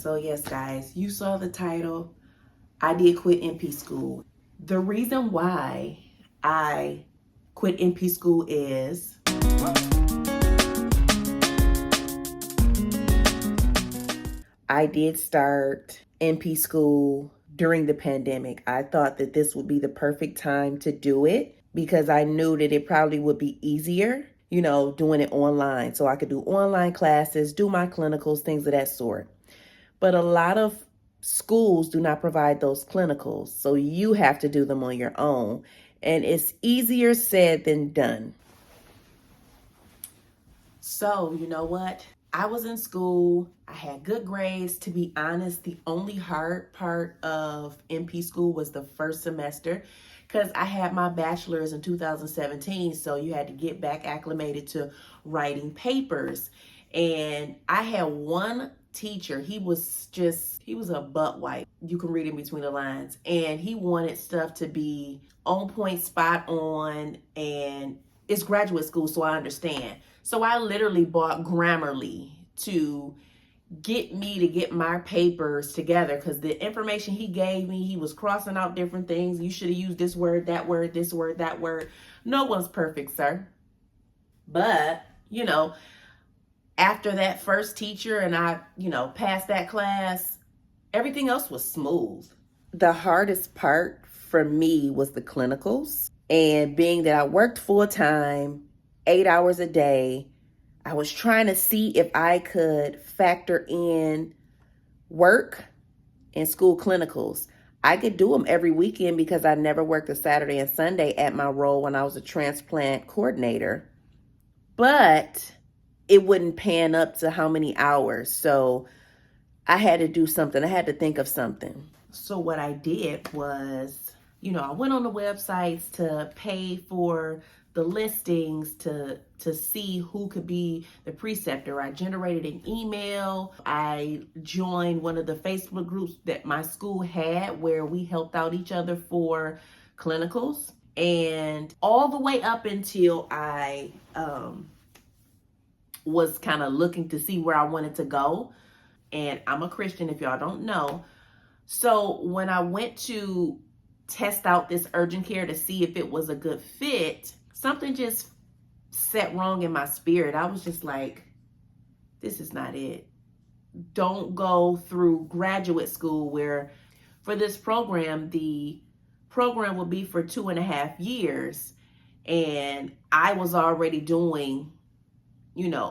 So yes, guys, you saw the title. I did quit NP school. The reason why I quit NP school is I did start NP school during the pandemic. I thought that this would be the perfect time to do it because I knew that it probably would be easier, doing it online. So I could do online classes, do my clinicals, things of that sort. But a lot of schools do not provide those clinicals. So you have to do them on your own. And it's easier said than done. So, you know what? I was in school. I had good grades. To be honest, the only hard part of NP school was the first semester because I had my bachelor's in 2017. So you had to get back acclimated to writing papers. And I had one teacher. He was a butt wipe. You can read in between the lines. And he wanted stuff to be on point, spot on, and it's graduate school, so I understand. So I literally bought Grammarly to get my papers together because the information he gave me, he was crossing out different things. You should have used this word, that word, this word, that word. No one's perfect, sir. But, after that first teacher and I, passed that class, everything else was smooth. The hardest part for me was the clinicals. And being that I worked full time, 8 hours a day, I was trying to see if I could factor in work and school clinicals. I could do them every weekend because I never worked a Saturday and Sunday at my role when I was a transplant coordinator. But it wouldn't pan up to how many hours. So I had to do something. I had to think of something. So what I did was, I went on the websites to pay for the listings to see who could be the preceptor. I generated an email. I joined one of the Facebook groups that my school had where we helped out each other for clinicals. And all the way up until I was kind of looking to see where I wanted to go. And I'm a Christian, if y'all don't know. So when I went to test out this urgent care to see if it was a good fit, something just set wrong in my spirit. I was just like, this is not it. Don't go through graduate school where for this program, the program will be for 2.5 years. And I was already doing,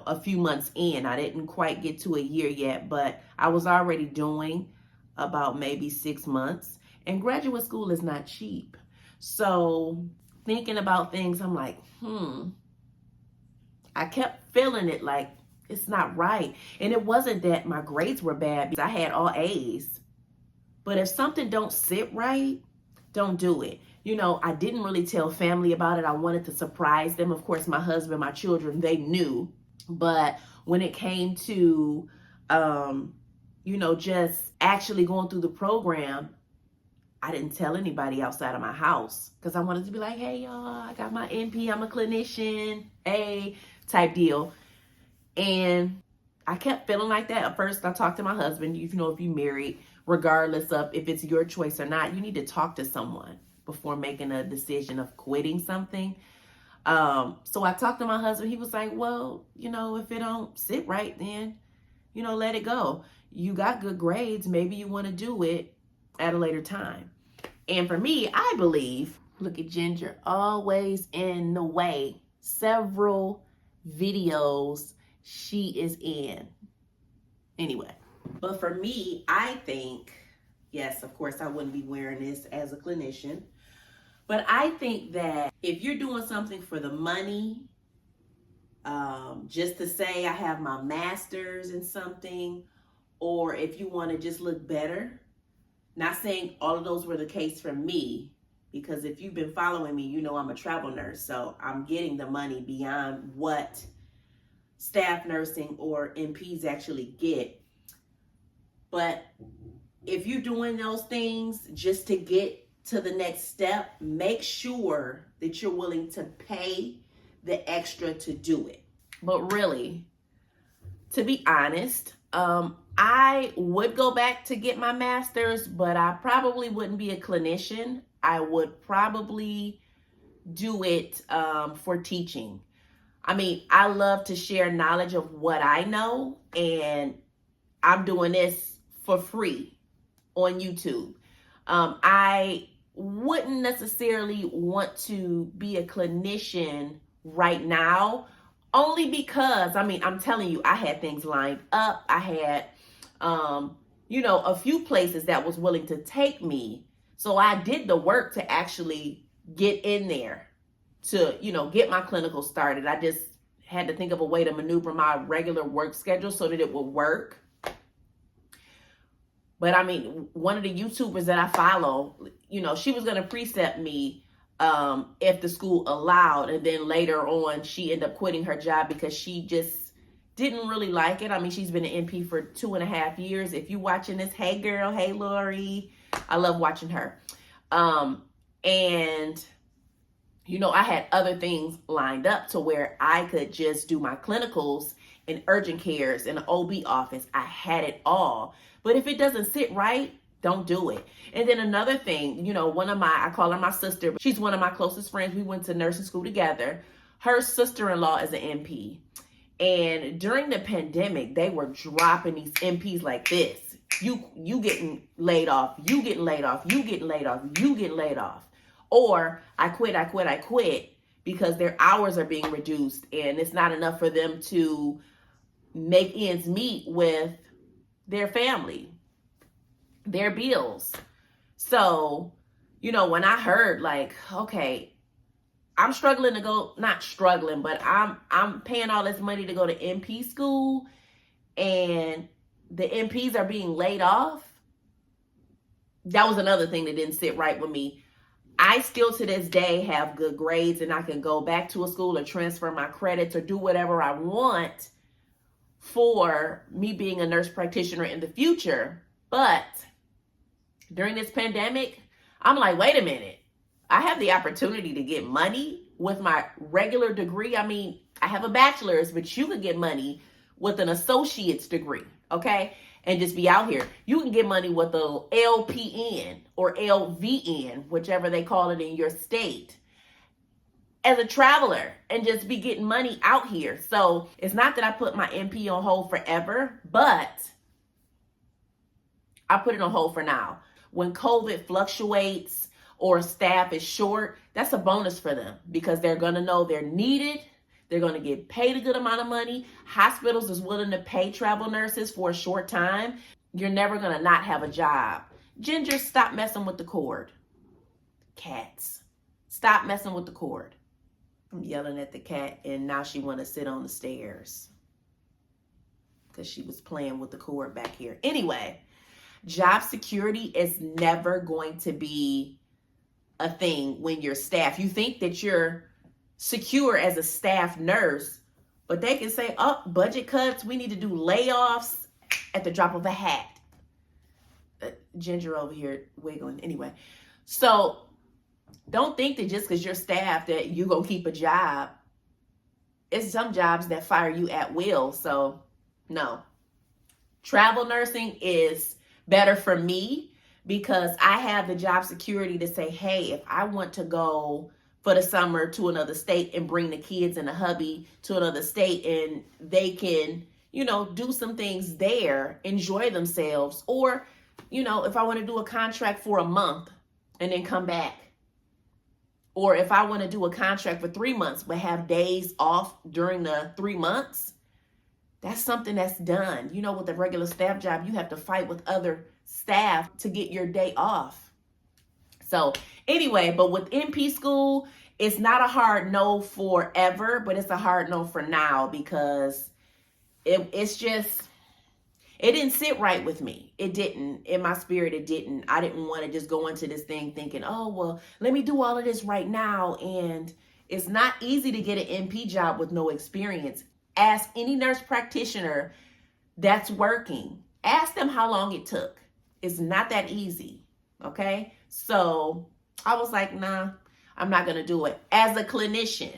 a few months in. I didn't quite get to a year yet, but I was already doing about maybe 6 months. And graduate school is not cheap. So thinking about things, I'm like, I kept feeling it like it's not right. And it wasn't that my grades were bad because I had all A's. But if something don't sit right, don't do it. I didn't really tell family about it. I wanted to surprise them. Of course, my husband, my children, they knew. But when it came to, just actually going through the program, I didn't tell anybody outside of my house because I wanted to be like, hey, y'all, I got my NP. I'm a clinician, type deal. And I kept feeling like that. At first, I talked to my husband. If you're married, regardless of if it's your choice or not, you need to talk to someone before making a decision of quitting something. So I talked to my husband. He was like, well, if it don't sit right, then, let it go. You got good grades. Maybe you want to do it at a later time. And for me, I believe, look at Ginger, always in the way. Several videos she is in. Anyway, but for me, I think, yes, of course, I wouldn't be wearing this as a clinician. But I think that if you're doing something for the money, just to say I have my master's in something, or if you want to just look better, not saying all of those were the case for me, because if you've been following me, I'm a travel nurse. So I'm getting the money beyond what staff nursing or NPs actually get. But if you're doing those things just to get to the next step, make sure that you're willing to pay the extra to do it. But really, to be honest, I would go back to get my master's, but I probably wouldn't be a clinician. I would probably do it for teaching. I mean, I love to share knowledge of what I know, and I'm doing this for free on YouTube. I wouldn't necessarily want to be a clinician right now, only because, I mean, I'm telling you, I had things lined up. I had, a few places that was willing to take me. So I did the work to actually get in there to, get my clinical started. I just had to think of a way to maneuver my regular work schedule so that it would work. But I mean, one of the YouTubers that I follow, she was going to precept me if the school allowed. And then later on, she ended up quitting her job because she just didn't really like it. I mean, she's been an NP for 2.5 years. If you're watching this, hey girl, hey Lori, I love watching her. And I had other things lined up to where I could just do my clinicals in urgent cares in the OB office. I had it all. But if it doesn't sit right, don't do it. And then another thing, I call her my sister, but she's one of my closest friends. We went to nursing school together. Her sister-in-law is an NP. And during the pandemic, they were dropping these NPs like this. You getting laid off, you getting laid off, you getting laid off, you getting laid off. Or I quit because their hours are being reduced and it's not enough for them to make ends meet with their family, their bills. So, when I heard like, okay, I'm struggling to go, not struggling, but I'm paying all this money to go to NP school and the NPs are being laid off. That was another thing that didn't sit right with me. I still to this day have good grades and I can go back to a school or transfer my credits or do whatever I want for me being a nurse practitioner in the future. But during this pandemic, I'm like, wait a minute. I have the opportunity to get money with my regular degree. I mean, I have a bachelor's, but you can get money with an associate's degree, okay? And just be out here. You can get money with a LPN or LVN, whichever they call it in your state, as a traveler and just be getting money out here. So it's not that I put my NP on hold forever, but I put it on hold for now. When COVID fluctuates or staff is short, that's a bonus for them because they're going to know they're needed. They're going to get paid a good amount of money. Hospitals is willing to pay travel nurses for a short time. You're never going to not have a job. Ginger, stop messing with the cord. Cats, stop messing with the cord. I'm yelling at the cat and now she want to sit on the stairs because she was playing with the cord back here. Anyway, job security is never going to be a thing when you're staff. You think that you're secure as a staff nurse, but they can say, oh, budget cuts, we need to do layoffs at the drop of a hat. Ginger over here wiggling. Anyway, so don't think that just because you're staff that you're going to keep a job. It's some jobs that fire you at will. So no. Travel nursing is better for me because I have the job security to say, hey, if I want to go for the summer to another state and bring the kids and the hubby to another state and they can, do some things there, enjoy themselves. Or, if I want to do a contract for a month and then come back. Or if I want to do a contract for 3 months but have days off during the 3 months, that's something that's done. With a regular staff job, you have to fight with other staff to get your day off. So anyway, but with NP school, it's not a hard no forever, but it's a hard no for now because it's just, it didn't sit right with me. It didn't. In my spirit, it didn't. I didn't want to just go into this thing thinking, oh, well, let me do all of this right now. And it's not easy to get an NP job with no experience. Ask any nurse practitioner that's working. Ask them how long it took. It's not that easy. Okay? So I was like, nah, I'm not going to do it. As a clinician,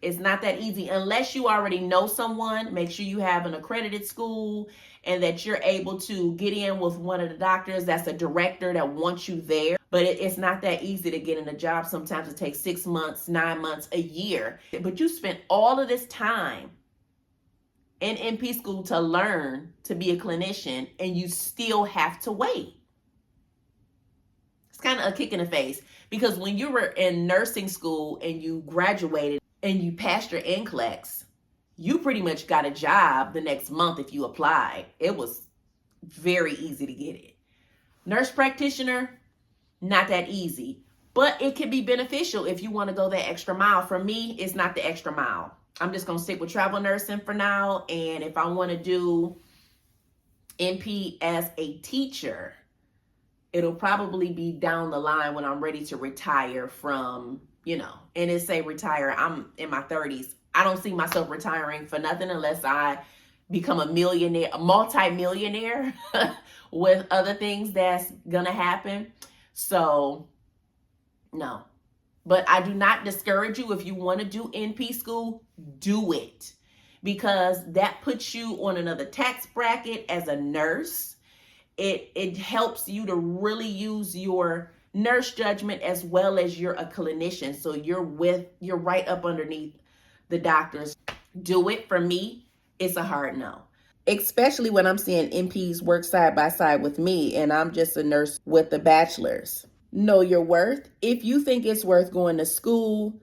It's not that easy unless you already know someone. Make sure you have an accredited school and that you're able to get in with one of the doctors that's a director that wants you there. But it's not that easy to get in a job. Sometimes it takes 6 months, 9 months, a year. But you spent all of this time in NP school to learn to be a clinician, and you still have to wait. It's kind of a kick in the face, because when you were in nursing school and you graduated and you passed your NCLEX, you pretty much got a job the next month if you applied. It was very easy to get it. Nurse practitioner, not that easy, but it can be beneficial if you want to go that extra mile. For me, it's not the extra mile. I'm just going to stick with travel nursing for now. And if I want to do NP as a teacher, it'll probably be down the line when I'm ready to retire from, and it say retire. I'm in my 30s. I don't see myself retiring for nothing unless I become a millionaire, a multi-millionaire with other things that's going to happen. So, no. But I do not discourage you. If you want to do NP school, do it, because that puts you on another tax bracket as a nurse. It helps you to really use your nurse judgment as well as you're a clinician. So you're right up underneath the doctors. Do it. For me, it's a hard no. Especially when I'm seeing NPs work side by side with me and I'm just a nurse with a bachelor's. Know your worth. If you think it's worth going to school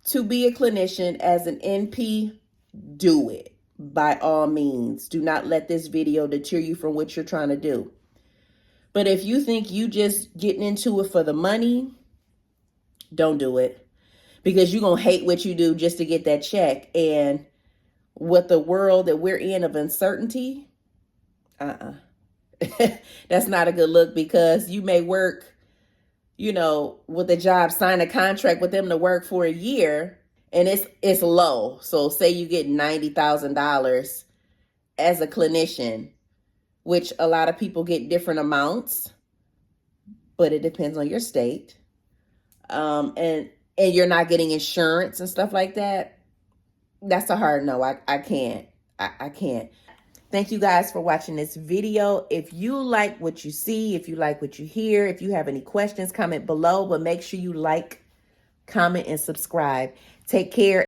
to be a clinician as an NP, do it. By all means. Do not let this video deter you from what you're trying to do. But if you think you just getting into it for the money, don't do it. Because you're going to hate what you do just to get that check. And with the world that we're in of uncertainty, that's not a good look, because you may work, with a job, sign a contract with them to work for a year, and it's low. So say you get $90,000 as a clinician, which a lot of people get different amounts, but it depends on your state. And you're not getting insurance and stuff like that. That's a hard no. I can't. I can't. Thank you guys for watching this video. If you like what you see, if you like what you hear, if you have any questions, comment below, but make sure you like, comment, and subscribe. Take care.